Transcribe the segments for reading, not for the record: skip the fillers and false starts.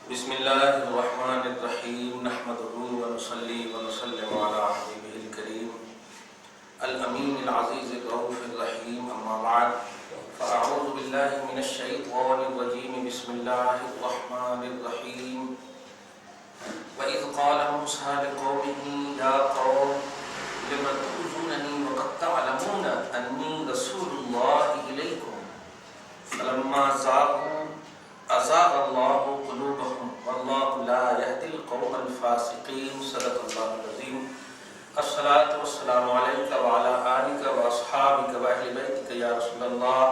بسم الله الرحمن الرحيم نحمده ونصلي ونسلم على حبيبه الكريم الأمين العزيز الرؤوف الرحيم أما بعد فأعوذ بالله من الشيطان الرجيم بسم الله الرحمن الرحيم وإذ قال موسى لقومه يا قوم لم تؤذونني وقد تعلمون أني رسول الله إليكم فلما زاغوا أزاغ الله قلوبهم والله لا يهدي القوم الفاسقين صدق الله العظيم الصلاة والسلام عليك وعلى آلك وأصحابك وأهل بيتك يا رسول الله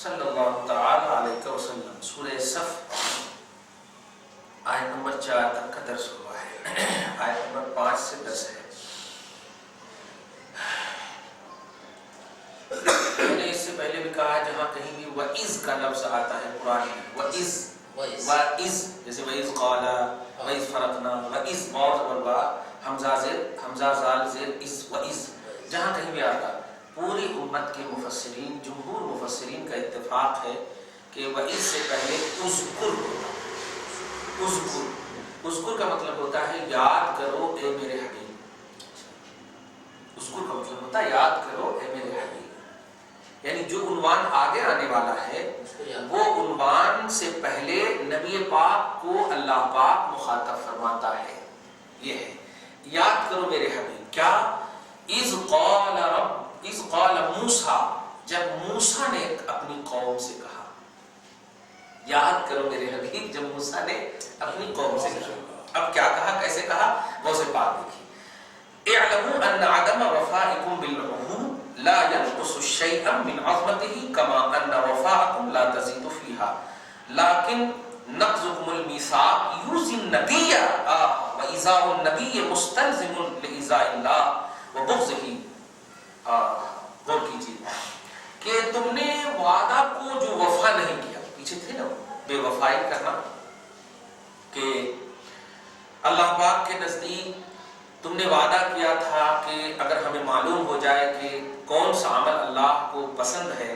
صلی اللہ تعالی علیہ وسلم۔ سورہ صف آیت نمبر 4 تک کا درس ہوا ہے، آیت نمبر 5 سے 10 ہے۔ میں نے اس سے پہلے بھی کہا جہاں کہیں بھی وَإِذْ کا لفظ آتا ہے قرآن میں، وَإِذْ جیسے وَإِذْ قَالَ وَإِذْ فَرَقْنَا وَإِذْ بہت بربا حمزہ زال زیر اِذْ وَإِذْ جہاں کہیں بھی آتا، پوری امت کے مفسرین جمہور مفسرین کا اتفاق ہے کہ وَإِذْ سے پہلے اذکر ہوتا، اذکر کا مطلب ہوتا ہے یاد کرو اے میرے حبیب، اذکر کا مطلب ہوتا ہے یاد کرو اے میرے حبیب، یعنی جو عنوان آگے آنے والا ہے وہ عنوان سے پہلے نبی پاک کو اللہ پاک مخاطب فرماتا ہے، یہ ہے یاد کرو میرے حبیب۔ کیا؟ اذ قال موسیٰ، جب موسیٰ نے اپنی قوم سے کہا، یاد کرو میرے حبیب جب موسیٰ نے اپنی قوم سے کہا۔ اب کیا کہا، کیسے کہا، وہ سے بات دیکھیے۔ اعلموا ان عدم وفائكم بالعهود لا ينقص شيئا من عظمته كما ان وفاءكم لا تزيد فيها لكن نقضكم الميثاق يؤذي النبي وإيذاء النبي مستلزم لإيذاء الله وبغضه۔ غور کیجیے کہ تم نے وعدہ کو جو وفا نہیں کیا، پیچھے تھے نا بے وفائی کرنا، کہ اللہ پاک کے نزدیک تم نے وعدہ کیا تھا کہ اگر ہمیں معلوم ہو جائے کہ کون سا عمل اللہ کو پسند ہے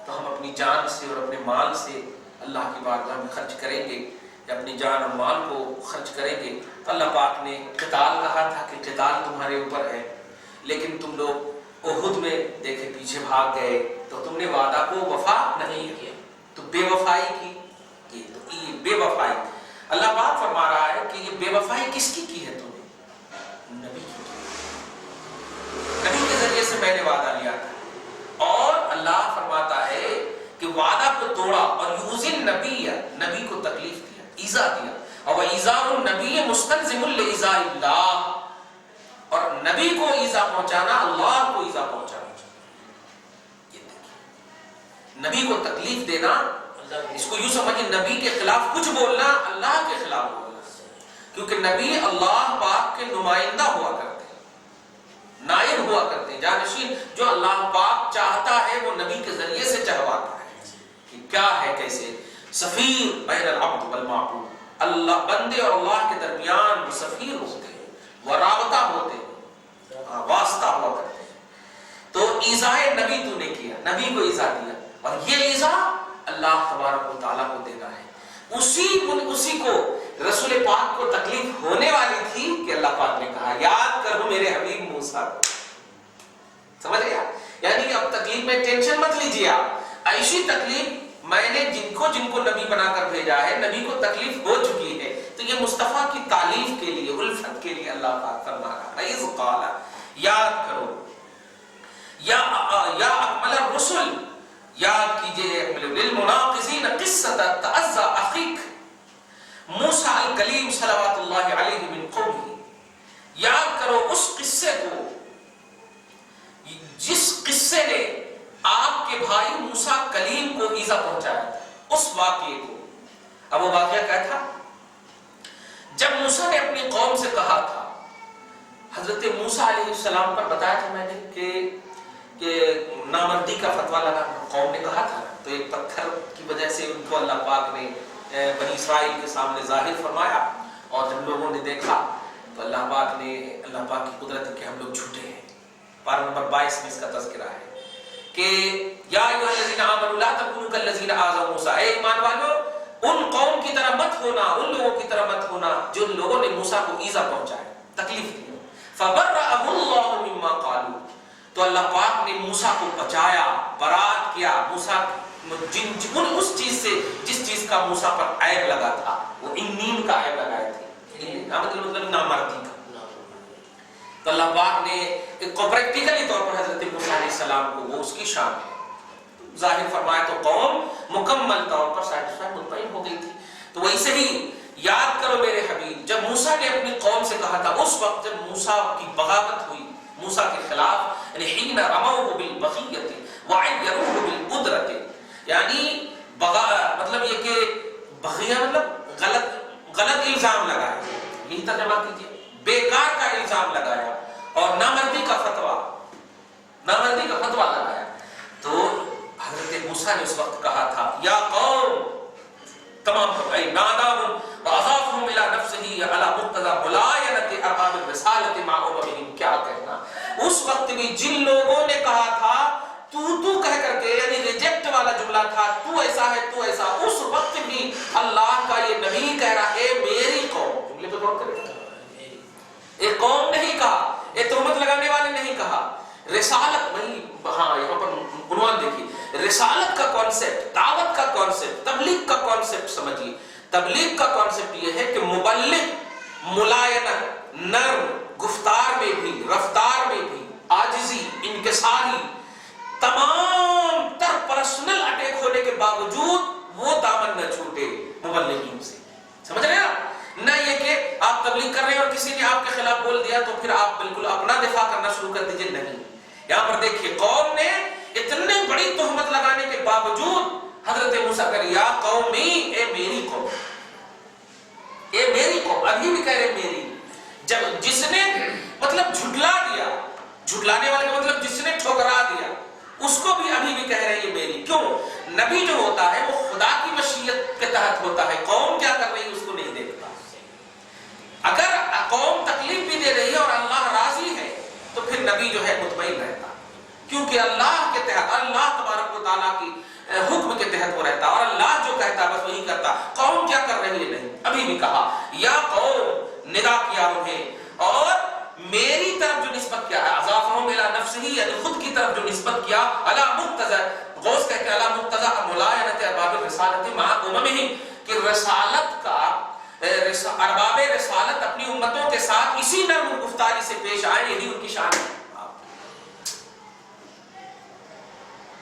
تو ہم اپنی جان سے اور اپنے مال سے اللہ کی بارگاہ میں خرچ کریں گے، یا اپنی جان اور مال کو خرچ کریں گے۔ تو اللہ پاک نے قتال کہا تھا کہ قتال تمہارے اوپر ہے، لیکن تم لوگ احد میں دیکھے پیچھے بھاگ گئے، تو تم نے وعدہ کو وفا نہیں کیا، تو بے وفائی کی۔ تو یہ بے وفائی اللہ پاک فرما رہا ہے کہ یہ بے وفائی کس کی ہے؟ تم نے نبی کے ذریعے سے میں نے وعدہ لیا تھا، اور اللہ فرماتا ہے کہ وعدہ کو توڑا، اور یؤذی النبی، نبی کو تکلیف دیا، ایذا دیا، اور ایذاء النبی مستلزم لإیذاء اللہ، اور نبی کو ایذا پہنچانا اللہ کو ایذا پہنچانا۔ یہ دیکھیں، نبی کو تکلیف دینا، اس کو یوں سمجھیں نبی کے خلاف کچھ بولنا اللہ کے خلاف بولنا، کیونکہ نبی اللہ پاک کے نمائندہ ہوا کرتے ہیں، نائب ہوا کرتے ہیں، جانشین، جو اللہ پاک چاہتا ہے وہ نبی کے ذریعے سے چاہواتا ہے۔ کہ کیا ہے، کیسے؟ سفیر بین العبد والمعبود، اللہ بندے اور اللہ کے درمیان وہ سفیر ہوتے ہیں، وہ رابطہ ہوتے ہیں، واسطہ ہوا کرتے ہیں۔ تو ایذاء نبی تو نے کیا، نبی کو ایذا دیا، اور یہ ایذا اللہ تبارک و تعالیٰ کو دینا ہے۔ اسی کو رسول پاک کو تکلیف ہونے والی تھی کہ اللہ پاک نے کہا یاد کرو میرے حبیب موسیٰ کو۔ سمجھ گیا؟ یعنی اب تکلیف میں ٹینشن مت لیجیے آپ، ایسی تکلیف میں نے جن کو نبی بنا کر بھیجا ہے، نبی کو تکلیف ہو چکی ہے، تو یہ مصطفیٰ کی تعلیف کے لیے، الفت کے لیے اللہ پاک فرما رہا ہے اذ قال، یاد کرو، یا اکمل الرسل، یاد کیجئے للمناقضین قصۃ تعزى اخیک موسیٰ الکلیم صلوات اللہ علیہ من قومہ، یاد کرو اس قصے کو جس قصے نے آپ کے بھائی موسیٰ کلیم کو ایذا پہنچایا تھا، اس واقعے کو۔ اب وہ واقعہ کیا تھا؟ جب موسیٰ نے اپنی قوم سے کہا تھا، حضرت موسیٰ علیہ السلام پر بتایا تھا میں نے کہ نامردی کا فتویٰ لگا، قوم نے کہا تھا، تو ایک پتھر کی وجہ سے ان کو اللہ پاک نے بنی اسرائیل کے سامنے ظاہر فرمایا، اور جب لوگوں نے دیکھا تو اللہ پاک کی قدرت کہ ہم لوگ جھوٹے ہیں۔ پارہ نمبر 22 میں اس کا تذکرہ ہے کہ یا ایھا الذین آمنوا لا تکونوا کالذین آذوا موسیٰ، اے ایمان والو ان قوم کی طرح مت ہونا، ان لوگوں کی طرح مت ہونا جن لوگوں نے موسیٰ کو ایذا پہنچایا، تکلیف دی۔ فَبَرَّأَهُ اللَّهُ مِمَّا قَالُوا، تو اللہ پاک نے موسیٰ کو بچایا، برات کیا موسیٰ اس چیز سے جس چیز کا موسیٰ پر عیب لگا تھا، وہ انین کا عیب لگائے تھے، مطلب نامردی کا۔ تو اللہ پاک نے پریکٹیکلی طور پر حضرت موسیٰ علیہ السلام کو، وہ اس کی شان ہے، ظاہر فرمایا تو قوم مکمل طور پر سیٹسفائی مطمئن ہو گئی تھی۔ تو ویسے ہی یاد کرو میرے حبیب، جب موسیٰ نے اپنی قوم سے کہا تھا، اس وقت جب موسیٰ کی بغاوت ہوئی موسیٰ کے خلاف، یعنی حین رموہ بالبغیۃ وعیروہ بالقدرۃ، یعنی مطلب یہ کہ بغیہ مطلب غلط الزام لگایا، یہی ترجمہ کیجیے، بیکار کا الزام لگایا اور نامردی کا فتویٰ لگایا۔ تو حضرت موسیٰ نے اس وقت کہا تھا، یا قوم، تمام ناداہم واضافہم الی نفسہ علی مقتضی ملائنۃ ارباب الرسالۃ مع اممہم، کیا کہنا اس وقت بھی جن لوگوں نے کہا تھا تو کہہ کر کے، یعنی ریجیکٹ والا جملہ تھا، تو ایسا ہے تو ایسا، اس وقت بھی اللہ کا یہ نبی کہہ رہا ہے میری قوم، جملے پہ غور کریں، ایک قوم نہیں کہا، ایک تہمت لگانے والے نہیں کہا، رسالت نہیں، ہاں یہاں پر عنوان دیکھیے، رسالت کا کانسیپٹ، دعوت کا کانسیپٹ، تبلیغ کا کانسیپٹ سمجھیے۔ تبلیغ کا کانسیپٹ یہ ہے کہ مبلغ ملائنت، نرم گفتار میں بھی، رفتار میں بھی، عاجزی، انکساری، تمام تر پرسنل اٹیک ہونے کے باوجود وہ دامن نہ چھوٹے مبلغین سے، سمجھ رہے ہیں آپ؟ نہ یہ کہ آپ تبلیغ کر رہے ہیں اور کسی نے آپ کے خلاف بول دیا تو پھر آپ بالکل اپنا دفاع کرنا شروع کر دیجئے، نہیں۔ یہاں پر دیکھیے قوم نے اتنے بڑی تہمت لگانے کے باوجود حضرت موسیٰ کہہ رہے یا قومی، اے میری قوم، اے میری قوم، ابھی بھی کہہ رہے میری، جب جس نے مطلب جھٹلا دیا، جھٹلانے والے کا مطلب جس نے ٹھکرا دیا، اس کو بھی ابھی بھی کہہ رہے یہ میری، کیوں؟ نبی جو ہوتا ہے وہ خدا کی مشیت کے تحت ہوتا ہے، قوم کیا کر رہی ہے اس کو نہیں دیکھتا۔ اگر قوم تکلیف بھی دے رہی ہے اور اللہ راضی ہے تو پھر نبی جو ہے مطمئن رہتا، کیونکہ اللہ کے تحت، اللہ تبارک و تعالیٰ کی حکم کے تحت وہ رہتا، اور اللہ جو کہتا بس وہی کرتا۔ قوم کیا کر رہی ہے؟ نہیں، ابھی بھی کہا یا قوم، ندا کیا انہیں، اور میری طرف جو نسبت کیا ہے، اضافہم الی نفسہ، یعنی خود کی طرف جو نسبت کیا، علی مقتضی، غوث کہتے ہیں علی مقتضی ملائنۃ ارباب الرسالۃ مع اممہم، کہ رسالت کا ارباب رسالت اپنی امتوں کے ساتھ اسی نرم گفتاری سے پیش آئے، یہی ان کی شان ہے۔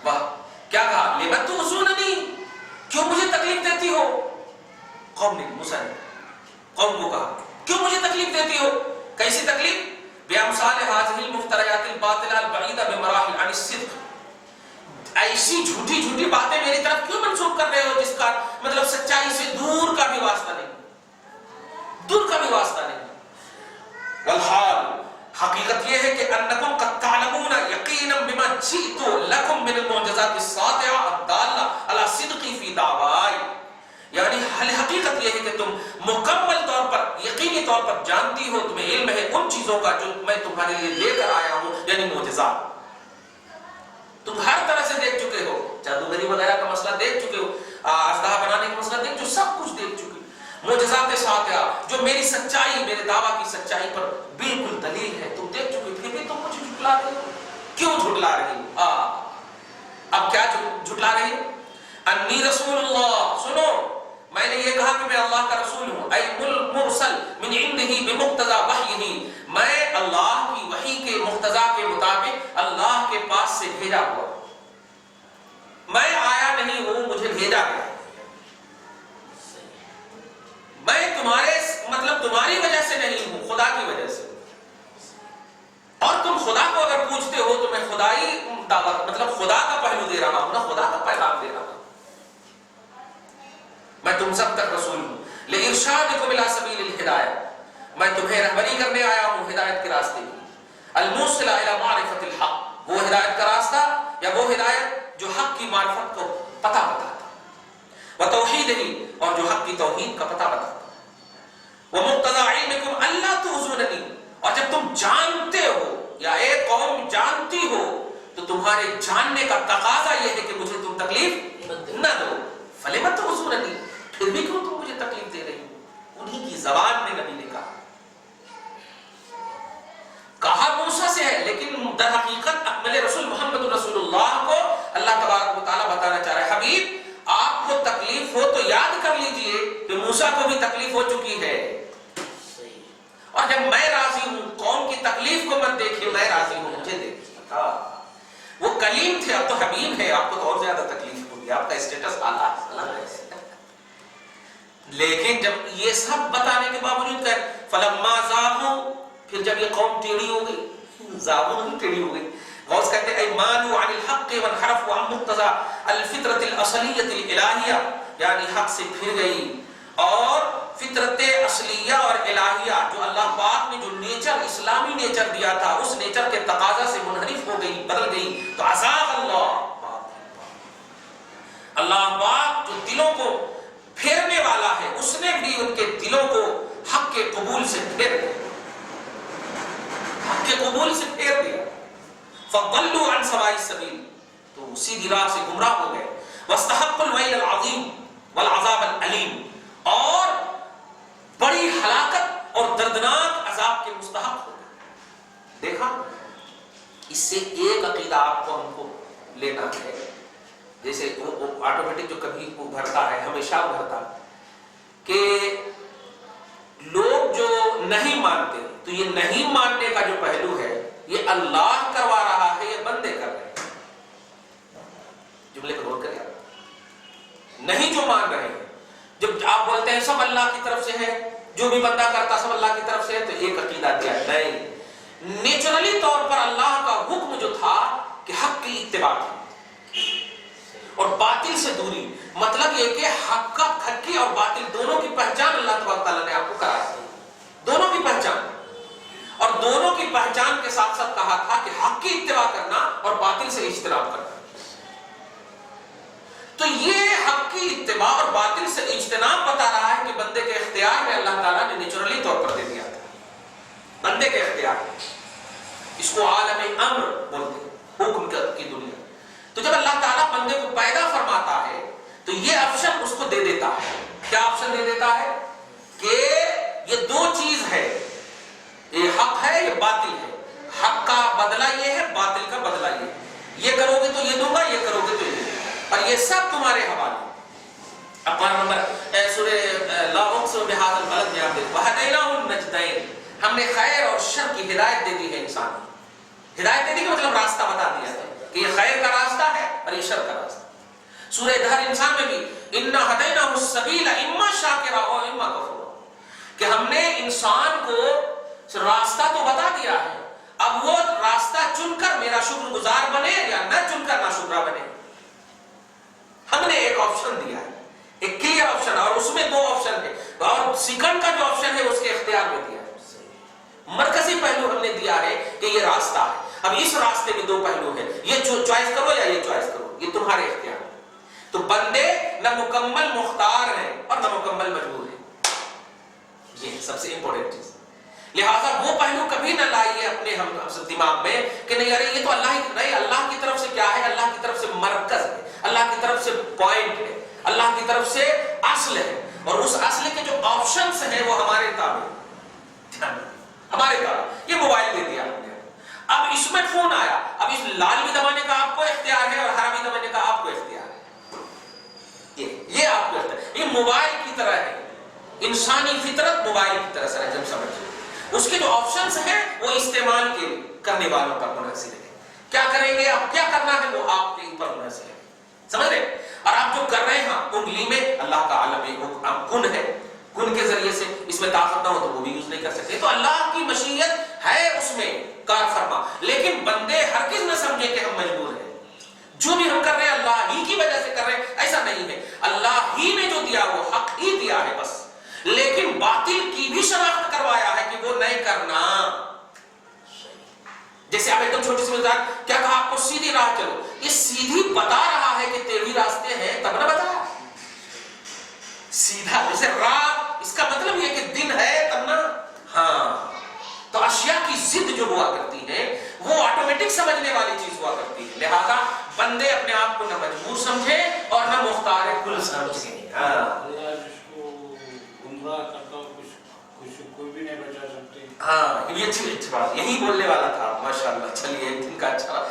واہ، کیا کہا؟ لِمَ تُؤْذُونَنِی، کیوں مجھے تکلیف دیتی ہو؟ قوم نے، موسیٰ نے قوم کو کہا کیوں مجھے تکلیف دیتی ہو؟ کیسی تکلیف؟ بِأَمْثَالِ هَٰذِهِ الْمُفْتَرَيَاتِ الْبَاطِلَةِ الْبَعِيدَةِ بِمَرَاحِلَ عَنِ الصِّدْقِ، ایسی جھوٹی جھوٹی باتیں میری طرف کیوں منسوخ کر رہے ہو جس کا مطلب سچائی سے دور کا بھی واسطہ نہیں، دور کا بھی واسطہ نہیں۔ والحال، حقیقت یہ ہے کہ انکم قد تعلمون یقینا بما جئت لکم من المعجزات الساطعہ الدالہ علی صدقی فی دعوائی، یعنی حقیقت یہ ہے کہ تم مکمل طور پر، یقینی طور پر جانتی ہو، تمہیں علم ہے ان چیزوں کا جو میں تمہارے لیے لے کر آیا ہوں، یعنی معجزات تم ہر طرح سے دیکھ چکے ہو، جادوگری وغیرہ کا مسئلہ دیکھ چکے ہو، اسلحہ بنانے کا مسئلہ دیکھ چکے، سب کچھ دیکھ چکے، معجزات ساطعہ جو میری سچائی، میرے دعویٰ کی سچائی پر بالکل دلیل ہے، تم دیکھ چکے، پھر بھی تم مجھے جھٹلا رہے ہو، کیوں جھٹلا رہی ہو؟ اب کیا جھٹلا رہی ہو؟ انی رسول اللہ، سنو، میں نے یہ کہا کہ میں اللہ کا رسول ہوں، ای مرسل من عنہ بمقتضی وحیہ، میں اللہ کی وحی کے مقتضی کے مطابق اللہ کے پاس سے بھیجا ہوا، میں آیا نہیں ہوں، مجھے بھیجا گیا، میں تمہاری وجہ سے نہیں ہوں، خدا کی وجہ سے، اور تم خدا کو اگر پوچھتے ہو تو میں خدائی دعوت، مطلب خدا کا پہلو دے رہا ہوں نا، خدا کا پیغام دے رہا ہوں، میں تم سب تک رسول ہوں، لِإِرْشَادِكُمْ إِلَىٰ سَبِيلِ الْهِدَایَۃِ، میں تمہیں رہبری کرنے آیا ہوں ہدایت کے راستے کی، الْمُوصِلَ إِلَىٰ مَعْرِفَةِ الْحَقِّ، وہ ہدایت کا راستہ یا وہ ہدایت جو حق کی معرفت کو پتہ بتاتا، وَتَوْحِيدِهِ، اور جو حق کی توحید کا پتہ بتاتا، وَمُقْتَضَىٰ عِلْمِكُمْ أَلَّا تُؤْذُونَنِی، اور جب تم جانتے ہو یا ایک قوم جانتی ہو تو تمہارے جاننے کا تقاضا یہ ہے کہ مجھے تم تکلیف نہ دو، فَلِمَ تُؤْذُونَنِی، پھر تکلیف ہو چکی ہے، اور جب میں راضی ہوں قوم کی تکلیف کو مت دیکھیے، میں راضی ہوں مجھے دیکھیے۔ وہ کلیم تھے، اب تو حبیب ہے، آپ کو تو اور زیادہ تکلیف ہوگی، آپ کا اسٹیٹس اعلیٰ ہے۔ لیکن جب یہ سب بتانے کے باوجود کہ فلما زاغوا، پھر جب یہ قوم ٹیڑھی ہو گئی، زاغوا ٹیڑھی ہو گئی، غوث کہتے ہیں ایمانوا عن الحق وانحرفوا عن مقتضى الفطرۃ الاصلیہ الالہیہ، یعنی حق سے پھر گئی اور فطرت اصلیہ اور الہیہ جو اللہ پاک نے جو نیچر اسلامی نیچر دیا تھا اس نیچر کے تقاضا سے منحرف ہو گئی، بدل گئی، تو عذاب اللہ پاک جو دلوں کو پھیرنے والا ہے اس نے بھی ان کے دلوں کو حق کے قبول سے پھیر دیا، حق کے قبول سے پھیر دیا۔ فضلوا عن سواء السبیل، تو سیدھی راہ سے گمراہ ہو گئے۔ واستحقوا الویل العظیم والعذاب العلیم، اور بڑی ہلاکت اور دردناک عذاب کے مستحق ہو گئے۔ دیکھا، اس سے ایک عقیدہ آپ کو ہم کو لینا ہے، جیسے وہ آٹومیٹک جو کبھی ابھرتا ہے، ہمیشہ ابھرتا کہ لوگ جو نہیں مانتے، تو یہ نہیں ماننے کا جو پہلو ہے یہ اللہ کروا رہا ہے، یہ بندے کر رہے ہیں۔ جملے کو غور کریں، نہیں جو مان رہے ہیں، جب آپ بولتے ہیں سب اللہ کی طرف سے ہے، جو بھی بندہ کرتا سب اللہ کی طرف سے ہے، تو ایک عقیدہ دیا نہیں، نیچرلی طور پر اللہ کا حکم جو تھا کہ حق کی اتباع کی اور باطل سے دوری، مطلب یہ کہ حق کی اور باطل دونوں کی پہچان اللہ تبارک تعالیٰ نے آپ کو کرا دی، دونوں کی پہچان، اور دونوں کی پہچان کے ساتھ ساتھ کہا تھا کہ حق کی اتباع کرنا اور باطل سے اجتناب کرنا۔ تو یہ حق کی اتباع اور باطل سے اجتناب بتا رہا ہے کہ بندے کے اختیار میں اللہ تعالیٰ نے نیچرلی طور پر دے دیا تھا، بندے کے اختیار میں، اس کو عالم امر بولتے ہیں، حکم کی دنیا۔ تو جب اللہ تعالیٰ بندے کو پیدا فرماتا ہے تو یہ آپشن اس کو دے دیتا ہے، کیا آپشن دے دیتا ہے کہ یہ دو چیز ہے، یہ حق ہے یہ باطل ہے، حق کا بدلہ یہ ہے، باطل کا بدلہ یہ ہے، یہ کرو گے تو یہ دوں گا، یہ کرو گے تو یہ دوں گا، اور یہ سب تمہارے حوالے۔ اقوال نمبر سورہ لا اقسم بہذا البلد میں آپ دیکھو، وہدیناہ النجدین، ہم نے خیر اور شر کی ہدایت دے دی ہے انسان کو، ہدایت دے دی کہ مطلب راستہ بتا دیا ہے کہ یہ خیر کا راستہ ہے اور یہ شر کا راستہ۔ سورہ دہر انسان میں بھی انا ہدیناہ السبیل اما شاکرا و اما کفورا، کہ ہم نے انسان کو راستہ تو بتا دیا ہے، اب وہ راستہ چن کر میرا شکر گزار بنے یا نہ چن کر ناشکرا بنے۔ ہم نے ایک آپشن دیا ہے، ایک کلیئر آپشن، اور اس میں دو آپشن ہے، اور سیکنڈ کا جو آپشن ہے اس کے اختیار میں دیا ہے۔ مرکزی پہلو ہم نے دیا ہے کہ یہ راستہ ہے، اب اس راستے میں دو پہلو ہیں، یہ چوائس کرو یا یہ چوائس کرو، یہ تمہارے اختیار میں۔ تو بندے نہ مکمل مختار ہیں اور نہ مکمل مجبور ہیں، یہ سب سے امپورٹنٹ چیز۔ لہٰذا وہ پہلو کبھی نہ لائیے اپنے ہم دماغ میں کہ نہیں ارے یہ تو اللہ ہی نہیں، اللہ کی طرف سے کیا ہے، اللہ کی طرف سے مرکز ہے، اللہ کی طرف سے پوائنٹ ہے، اللہ کی طرف سے اصل ہے، اور اس اصل کے جو آپشنز ہیں وہ ہمارے تابع، ہمارے تابع۔ یہ موبائل دے دیا ہم نے، اب اس میں فون آیا، اب اس لال بھی دبانے کا آپ کو اختیار ہے اور ہرا بھی دبانے کا آپ کو اختیار ہے، یہ آپ کو اختیار ہے۔ یہ موبائل کی طرح ہے، انسانی فطرت موبائل کی طرح سے جب سمجھیں، اس کے جو آپشنز ہیں وہ استعمال کے کرنے والوں پر منحصر ہے، کیا کریں گے، اب کیا کرنا ہے وہ آپ کے اوپر منحصر ہے، سمجھ رہے؟ اور آپ جو کر رہے ہیں انگلی میں اللہ کا عالم کن ہے، کن کے ذریعے سے اس میں طاقت نہ ہو تو وہ بھی یوز نہیں کر سکتے، تو اللہ کی مشیت ہے اس میں کار فرما، لیکن بندے ہرگز نہ سمجھے کہ ہم مجبور ہیں، جو بھی ہم کر رہے ہیں اللہ ہی کی وجہ سے کر رہے ہیں، ایسا نہیں ہے، اللہ ہی نے جو دیا وہ حق ہی دیا ہے بس، لیکن باطل کی بھی شناخت کروایا ہے کہ وہ نہیں کرنا۔ جیسے آپ ایک دم چھوٹی سی مثال، کیا کہا آپ کو سیدھی راہ چلو، یہ سیدھی بتا رہا ہے کہ ٹیڑھی راستے ہیں تب نہ بتا، سیدھا جیسے راہ، اس کا مطلب یہ کہ دن ہے تب نہ، ہاں، تو اشیاء کی ضد جو ہوا کرتی ہے وہ آٹومیٹک سمجھنے والی چیز ہوا کرتی ہے، لہذا بندے اپنے آپ کو نہ مجبور سمجھے اور نہ مختار کل سمجھے۔ ہاں یہ اچھی بات، یہی بولنے والا تھا، ماشاءاللہ، چلیے دن کا اچھا۔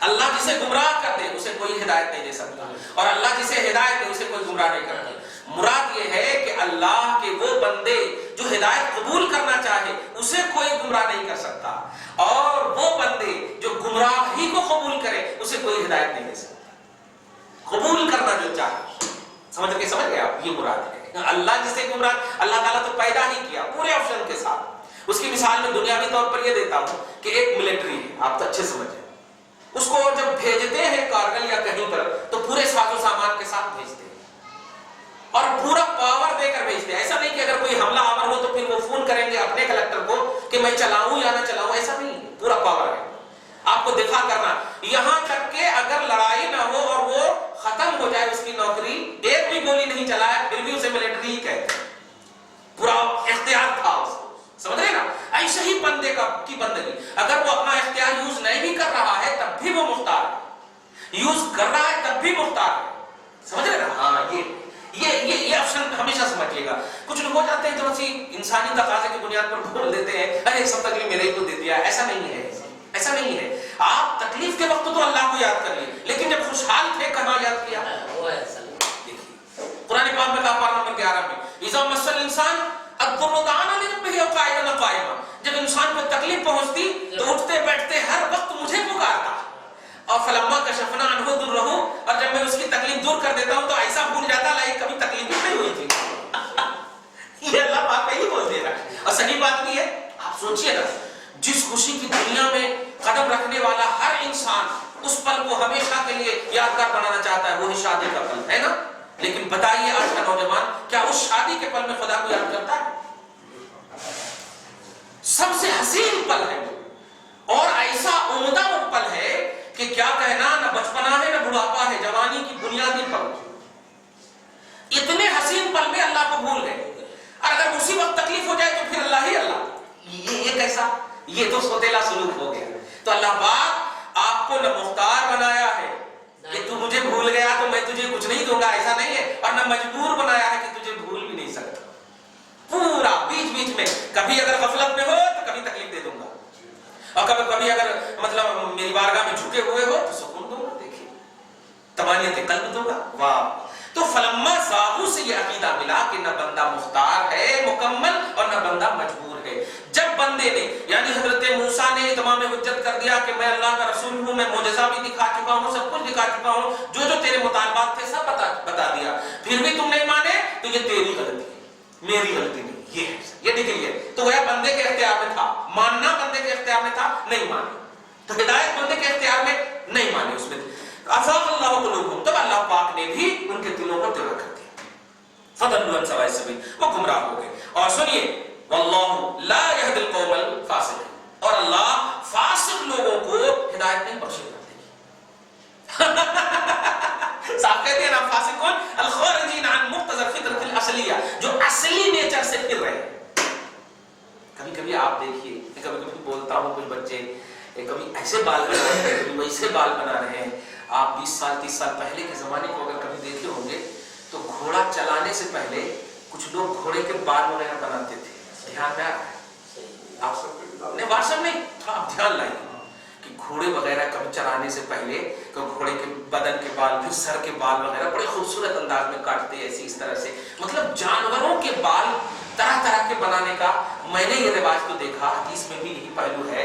اللہ جسے گمراہ کر دے اسے کوئی ہدایت نہیں دے سکتا، اور اللہ جسے ہدایت دے اسے کوئی گمراہ نہیں کرتا۔ مراد یہ ہے کہ اللہ کے وہ بندے جو ہدایت قبول کرنا چاہے اسے کوئی گمراہ نہیں کر سکتا، اور وہ بندے جو گمراہی کو قبول کرے اسے کوئی ہدایت نہیں دے سکتا۔ قبول کرنا جو چاہے، سمجھ گئے آپ؟ یہ مراد ہے۔ اللہ جسے گمراہ، اللہ تعالیٰ تو پیدا ہی کیا پورے آپشن کے ساتھ۔ اس کی مثال میں دنیاوی طور پر یہ دیتا ہوں کہ ایک ملٹری ہے، آپ تو اچھے سمجھیں، اس کو جب بھیجتے ہیں کارگل یا کہیں پر تو پورے ساز و سامان کے ساتھ بھیجتے ہیں اور پورا پاور دے کر بھیجتے ہیں۔ ایسا نہیں کہ اگر کوئی حملہ آور ہو تو پھر وہ فون کریں گے اپنے کلکٹر کو کہ میں چلاؤں یا نہ چلاؤں، ایسا نہیں ہے، پورا پاور ہے آپ کو دفاع کرنا، یہاں تک کہ اگر لڑائی نہ ہو اور وہ ختم ہو جائے اس کی نوکری، ایک بھی گولی نہیں چلایا پھر بھی اسے ملٹری ہی کہتے ہیں، پورا اختیار تھا اس کو، سمجھ رہے نا؟ ایسے ہی بندے کی بندگی، اگر وہ اپنا اختیار یوز نہیں بھی کر رہا ہے تب بھی وہ مختار ہے، یوز کر رہا ہے تب بھی مختار ہے، سمجھ رہے نا؟ ہاں، یہ آپشن ہمیشہ سمجھیے گا۔ کچھ لوگ ہو جاتے ہیں جو انسانی تقاضے کی بنیاد پر بول دیتے ہیں ارے سب تکلیف میرے ہی کو دے دیا، ایسا نہیں ہے، ایسا نہیں ہے۔ آپ تکلیف کے وقت تو اللہ کو یاد کر لیے، لیکن جب خوشحال تھے کہاں یاد کیا؟ قرآن پاک میں کہا پارہ نمبر 11 میں اذا مس الانسان الضر دعانا لربه قائلا قائما، جب انسان کو تکلیف پہنچتی تو اٹھتے بیٹھتے ہر وقت مجھے پکارتا، اور فلما کشفنا عنہ ضرہ، اور جب میں اس کی تکلیف دور کر دیتا ہوں تو ایسا بھول جاتا ہے کبھی تکلیف نہیں ہوئی تھی۔ یہ اللہ پاک ہی بول دے رہا ہے، اور صحیح بات بھی ہے۔ آپ سوچئے نا، جس خوشی کی دنیا میں قدم رکھنے والا ہر انسان اس پل کو ہمیشہ کے لیے یادگار بنانا چاہتا ہے، وہی شادی کا پل ہے نا، لیکن بتائیے آج کا نوجوان کیا اس شادی کے پل میں خدا کو یاد کرتا ہے؟ سب سے حسین پل ہے اور ایسا عمدہ پل ہے کہ کیا کہنا، نہ بچپنا ہے نہ بڑھاپا ہے، جوانی کی بنیادی پل، اتنے حسین پل میں اللہ کو بھول گئے، اور اگر اسی وقت تکلیف ہو جائے تو پھر اللہ ہی اللہ، یہ کیسا؟ یہ تو سوتیلا سلوک ہو گیا۔ تو اللہ پاک آپ کو نہ مختار بنایا ہے کہ تو مجھے بھول گیا تو میں تجھے کچھ نہیں دوں گا، ایسا نہیں ہے، اور نہ مجبور بنایا ہے کہ تجھے بھول بھی نہیں سکتا، پورا بیچ بیچ میں کبھی اگر غفلت میں ہو تو کبھی تکلیف دے دوں گا، اور کبھی اگر مطلب میری بارگاہ میں جھکے ہوئے ہو تو سکون دوں گا، دیکھیے طمانینت قلب دوں گا۔ واہ! تو فلما زاغوا سے یہ عقیدہ ملا کہ نہ بندہ مختار ہے مکمل اور نہ بندہ مجبور ہے۔ جب بندے نے یعنی حضرت موسیٰ نے اتمام حجت کر دیا کہ میں اللہ کا رسول ہوں، میں معجزہ بھی دکھا چکا ہوں، سب کچھ دکھا چکا ہوں، جو جو تیرے مطالبات تھے سب بتا دیا، پھر بھی تم نہیں مانے تو یہ تیری غلطی ہے، میری غلطی نہیں، یہ ڈگری ہے۔ تو وہ بندے کے اختیار میں تھا، ماننا بندے کے اختیار میں تھا، نہیں مانے، تو ہدایت بندے کے اختیار میں نہیں مانے، اس میں ازاغ اللہ قلوبہم، تب اللہ پاک نے بھی ان کے دلوں کو ٹیڑھا کر دیا، فضلوا عن سواء السبیل، وہ گمراہ ہو گئے۔ اور سنیے واللہ لا یہدی القوم الفاسقین، اور اللہ فاسق لوگوں کو ہدایت نہیں بخشے گا۔ صاحب کہتے ہیں نا فاسقون الخارجین عن مقتضى الفطرۃ الاصلیہ، جو اصلی نیچر سے پھر رہے ہیں۔ کبھی کبھی آپ دیکھیے، کبھی کبھی بولتا ہوں کچھ بچے کبھی ایسے بال بنا رہے ہیں کبھی ویسے بال بنا رہے ہیں۔ آپ 20 سال 30 سال پہلے کے زمانے کو اگر کبھی دیکھے ہوں گے تو گھوڑا چلانے سے پہلے کچھ لوگ گھوڑے کے بال وغیرہ بناتے تھے، دھیان میں آ رہا ہے؟ آپ سب نے واٹسپ نہیں، آپ دھیان لائیں کہ گھوڑے وغیرہ کبھی چلانے سے پہلے گھوڑے کے بدن کے بال پھر سر کے بال وغیرہ بڑے خوبصورت انداز میں کاٹتے ایسی اس طرح سے، مطلب جانوروں کے بال طرح طرح کے بنانے کا میں نے یہ رواج تو دیکھا، حدیث میں بھی یہی پہلو ہے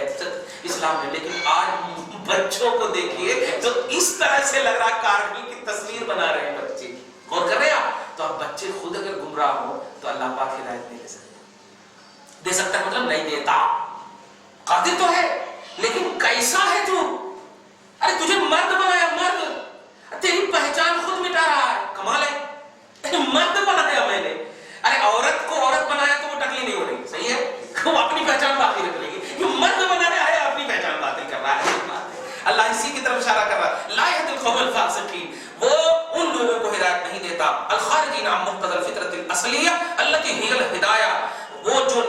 اسلام میں، لیکن آج بچوں کو دیکھیے تو اس طرح سے لگ رہا کارگل کی تصویر بنا رہے ہیں بچے، غور کر رہے ہیں آپ؟ تو اب بچے خود اگر گمراہ ہو تو اللہ پاک ہدایت نہیں دے سکتا ہے، مطلب نہیں دیتا، قادر تو ہے لیکن کیسا ہے تو؟ ارے تجھے مرد بنایا، مرد، تیری پہچان خود مٹا رہا ہے، کمال ہے، مرد بنایا میں نے، ارے عورت کو عورت بنایا تو وہ ٹکلی نہیں ہو رہی، صحیح ہے، وہ اپنی پہچان باقی رکھ لے گی، یہ مرد بنایا ہے اپنی پہچان باقی کر رہا ہے۔ اللہ اسی کی طرف اشارہ کر رہا ہے، لا یہدی القوم الفاسقین، وہ ان لوگوں کو ہدایت نہیں دیتا، الخارجین عن مقتضى الفطرۃ الاصلیہ التي هی الہدایہ، وہ جو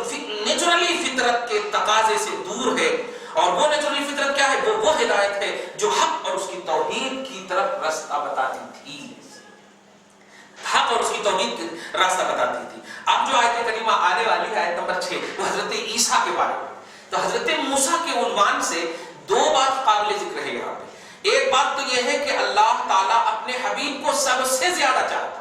نیچرلی فطرت کے تقاضے سے دور ہے، اور وہ نیچرلی فطرت کیا ہے؟ وہ ہدایت ہے جو حق اور اس کی توحید کی طرف راستہ بتاتی تھی، حق اور اس کی توحید کی راستہ بتاتی تھی۔ اب جو آیت کریمہ آنے والی ہے آیت نمبر 6، وہ حضرت عیسیٰ کے بارے میں، تو حضرت موسیٰ کے عنوان سے دو بات قابل ذکر ہے یہاں پہ۔ ایک بات تو یہ ہے کہ اللہ تعالیٰ اپنے حبیب کو سب سے زیادہ چاہتا،